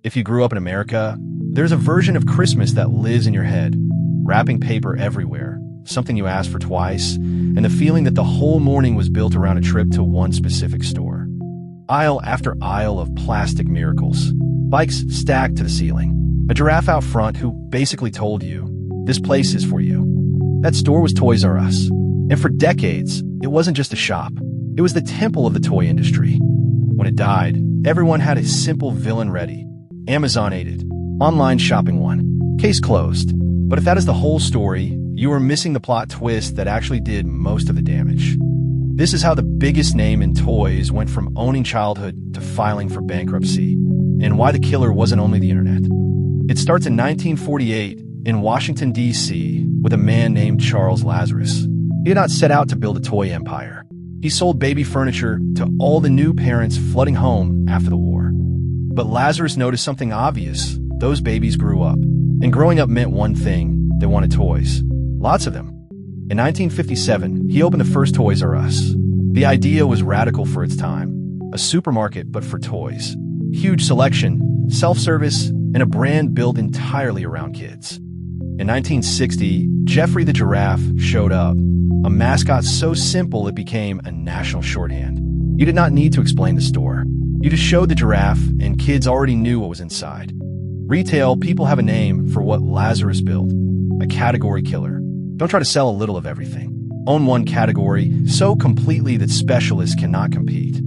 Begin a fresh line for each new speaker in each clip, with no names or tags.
If you grew up in America, there's a version of Christmas that lives in your head. Wrapping paper everywhere, something you asked for twice, and the feeling that the whole morning was built around a trip to one specific store. Aisle after aisle of plastic miracles. Bikes stacked to the ceiling. A giraffe out front who basically told you, this place is for you. That store was Toys R Us. And for decades, it wasn't just a shop. It was the temple of the toy industry. When it died, everyone had a simple villain ready. Amazon ate it. Online shopping won. Case closed. But if that is the whole story, you are missing the plot twist that actually did most of the damage. This is how the biggest name in toys went from owning childhood to filing for bankruptcy, and why the killer wasn't only the internet. It starts in 1948 in Washington, D.C., with a man named Charles Lazarus. He had not set out to build a toy empire. He sold baby furniture to all the new parents flooding home after the war. But Lazarus noticed something obvious. Those babies grew up. And growing up meant one thing: they wanted toys. Lots of them. In 1957, he opened the first Toys R Us. The idea was radical for its time. A supermarket, but for toys. Huge selection, self-service, and a brand built entirely around kids. In 1960, Geoffrey the giraffe showed up. A mascot so simple it became a national shorthand. You did not need to explain the store. You just showed the giraffe, and kids already knew what was inside. Retail, people have a name for what Lazarus built. A category killer. Don't try to sell a little of everything. Own one category so completely that specialists cannot compete.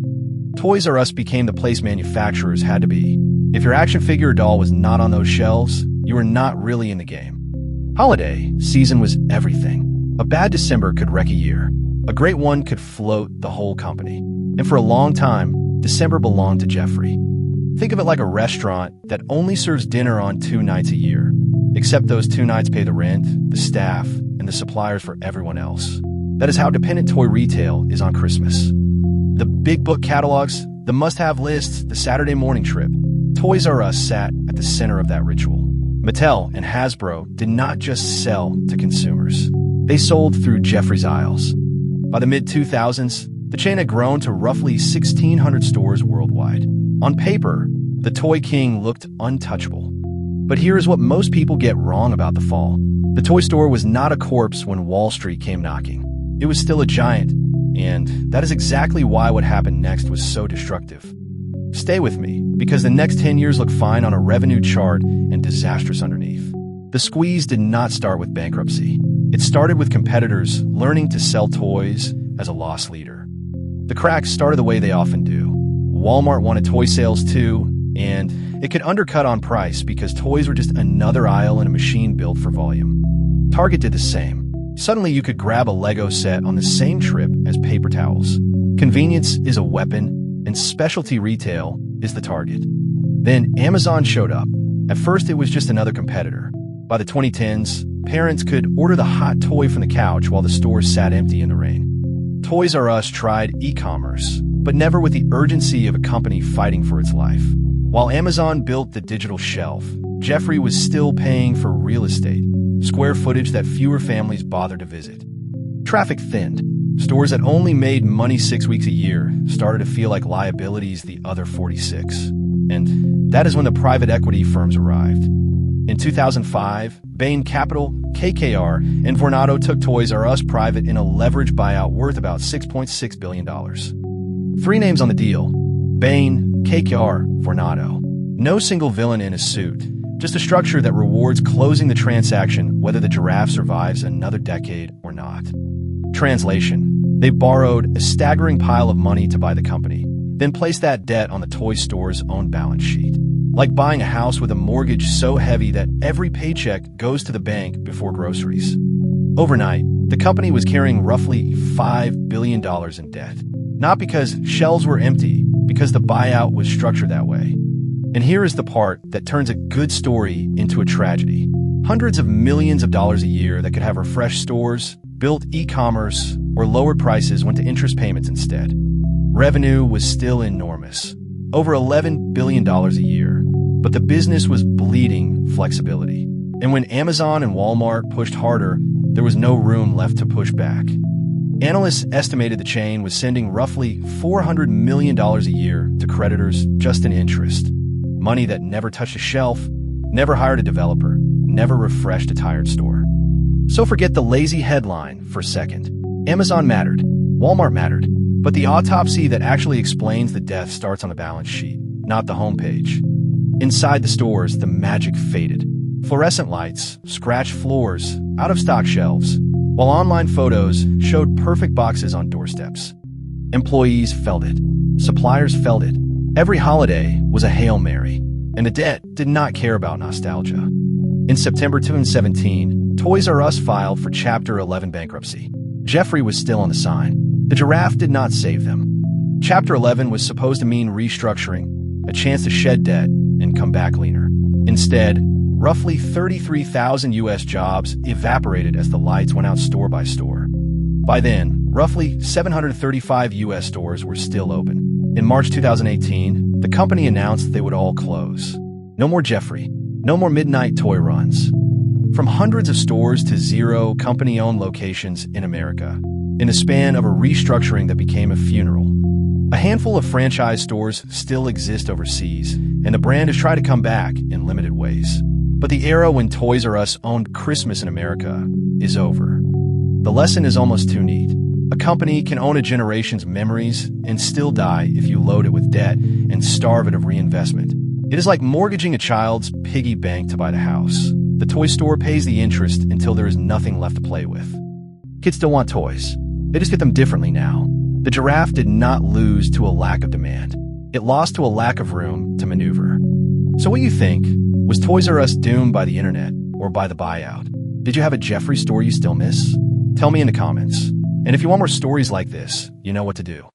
Toys R Us became the place manufacturers had to be. If your action figure or doll was not on those shelves, you were not really in the game. Holiday season was everything. A bad December could wreck a year. A great one could float the whole company. And for a long time, December belonged to Geoffrey. Think of it like a restaurant that only serves dinner on 2 nights a year. Except those 2 nights pay the rent, the staff, and the suppliers for everyone else. That is how dependent toy retail is on Christmas. The big book catalogs, the must-have lists, the Saturday morning trip. Toys R Us sat at the center of that ritual. Mattel and Hasbro did not just sell to consumers. They sold through Geoffrey's aisles. By the mid-2000s, the chain had grown to roughly 1,600 stores worldwide. On paper, the Toy King looked untouchable. But here is what most people get wrong about the fall. The toy store was not a corpse when Wall Street came knocking. It was still a giant, and that is exactly why what happened next was so destructive. Stay with me, because the next 10 years look fine on a revenue chart and disastrous underneath. The squeeze did not start with bankruptcy. It started with competitors learning to sell toys as a loss leader. The cracks started the way they often do. Walmart wanted toy sales too, and it could undercut on price because toys were just another aisle in a machine built for volume. Target did the same. Suddenly you could grab a Lego set on the same trip as paper towels. Convenience is a weapon, and specialty retail is the target. Then Amazon showed up. At first it was just another competitor. By the 2010s, parents could order the hot toy from the couch while the stores sat empty in the rain. Toys R Us tried e-commerce, but never with the urgency of a company fighting for its life. While Amazon built the digital shelf, Geoffrey was still paying for real estate, square footage that fewer families bothered to visit. Traffic thinned. Stores that only made money 6 weeks a year started to feel like liabilities the other 46. And that is when the private equity firms arrived. In 2005, Bain Capital, KKR, and Vornado took Toys R Us private in a leveraged buyout worth about $6.6 billion. 3 names on the deal: Bain, KKR, Vornado. No single villain in a suit, just a structure that rewards closing the transaction whether the giraffe survives another decade or not. Translation: they borrowed a staggering pile of money to buy the company, then placed that debt on the toy store's own balance sheet. Like buying a house with a mortgage so heavy that every paycheck goes to the bank before groceries. Overnight, the company was carrying roughly $5 billion in debt. Not because shelves were empty, because the buyout was structured that way. And here is the part that turns a good story into a tragedy. Hundreds of millions of dollars a year that could have refreshed stores, built e-commerce, or lowered prices went to interest payments instead. Revenue was still enormous, over $11 billion a year, but the business was bleeding flexibility. And when Amazon and Walmart pushed harder, there was no room left to push back. Analysts estimated the chain was sending roughly $400 million a year to creditors just in interest. Money that never touched a shelf, never hired a developer, never refreshed a tired store. So forget the lazy headline for a second. Amazon mattered, Walmart mattered, but the autopsy that actually explains the death starts on the balance sheet, not the homepage. Inside the stores, the magic faded. Fluorescent lights, scratched floors, out-of-stock shelves, while online photos showed perfect boxes on doorsteps. Employees felt it. Suppliers felt it. Every holiday was a Hail Mary, and the debt did not care about nostalgia. In September 2017, Toys R Us filed for Chapter 11 bankruptcy. Jeffrey was still on the sign. The giraffe did not save them. Chapter 11 was supposed to mean restructuring, a chance to shed debt and come back leaner. Instead, roughly 33,000 U.S. jobs evaporated as the lights went out store by store. By then, roughly 735 U.S. stores were still open. In March 2018, the company announced they would all close. No more Jeffrey. No more midnight toy runs. From hundreds of stores to 0 company-owned locations in America, in the span of a restructuring that became a funeral. A handful of franchise stores still exist overseas, and the brand has tried to come back in limited ways. But the era when Toys R Us owned Christmas in America is over. The lesson is almost too neat. A company can own a generation's memories and still die if you load it with debt and starve it of reinvestment. It is like mortgaging a child's piggy bank to buy the house. The toy store pays the interest until there is nothing left to play with. Kids still want toys. They just get them differently now. The giraffe did not lose to a lack of demand. It lost to a lack of room to maneuver. So what do you think? Was Toys R Us doomed by the internet or by the buyout? Did you have a Jeffrey store you still miss? Tell me in the comments. And if you want more stories like this, you know what to do.